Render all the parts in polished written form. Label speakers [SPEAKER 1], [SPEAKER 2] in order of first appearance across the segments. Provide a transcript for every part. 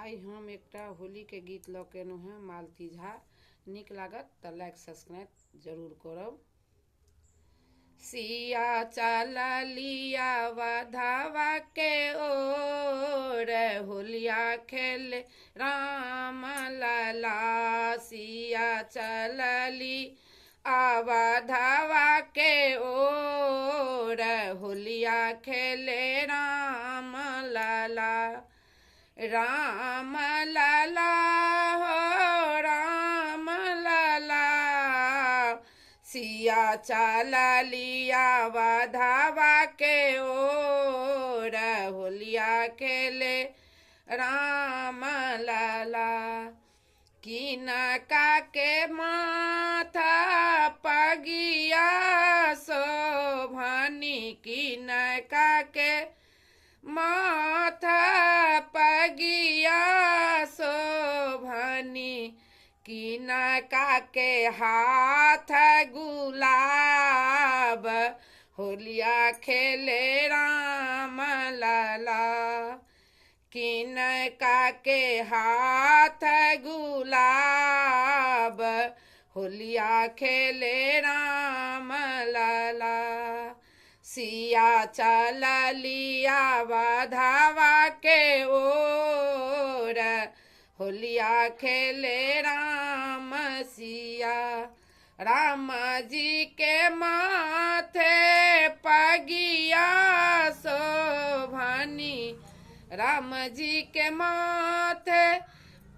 [SPEAKER 1] आई हम एक होली के गीत ल के एनु हैं मालती झा। निक लागत तो लाइक सब्सक्राइब जरूर करब। सिया चला लिया वधावा के ओर होलिया खेल राम लला। सिया चलली आवधावा के ओर होलिया खेले राम लला। राम लला हो राम लला। सिया चला लिया वधावा के ओर होलिया खेले राम लला। किनका के माथा पगिया शोभनी। किनका के माथा पगिया शोभनी। किनका के हाथ गुलाब होलिया खेले राम लला। किनका के हाथ गुलाब होलिया खेले राम लला। सिया चला लिया वधावा के ओर होलिया खेले राम सिया। राम जी के माथे पगिया शोभनी। राम जी के माथे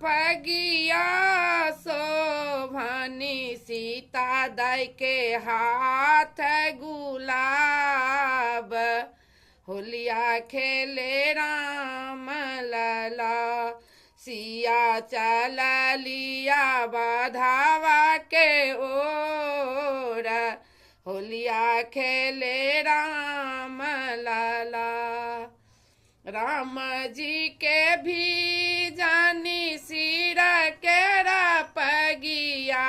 [SPEAKER 1] पगिया शोभनी। सीता दाई के हाथ गुलाब होलिया खेले राम लला। सिया चला लिया वधावा के ओर होलिया खेले राम लला। राम जी के भी जानी सिर केरा पगिया।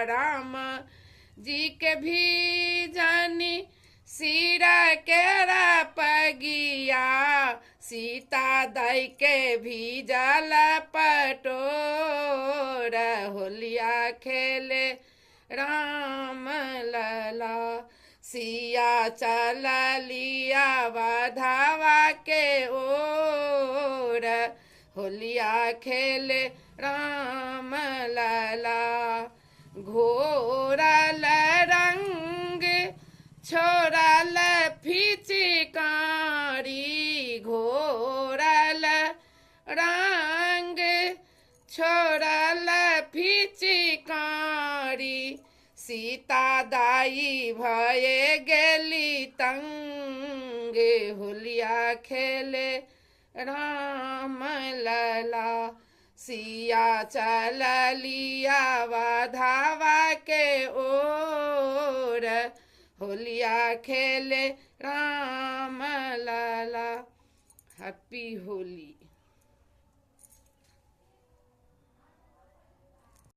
[SPEAKER 1] राम जी के भी जानी सिर केरा पगिया। सीता दाई के भी जल पटोर होलिया खेले राम लला। सिया चला लिया वधावा के ओर होलिया खेले राम लला। घोरल रंग छोड़ल फिचकारी। घोरल रंग छोड़ल फिचकारी। सीता दाई भये गेली तंग होलिया खेले राम लला। सिया चला लिया वधावा के ओर होलिया खेले राम लला। हैप्पी होली।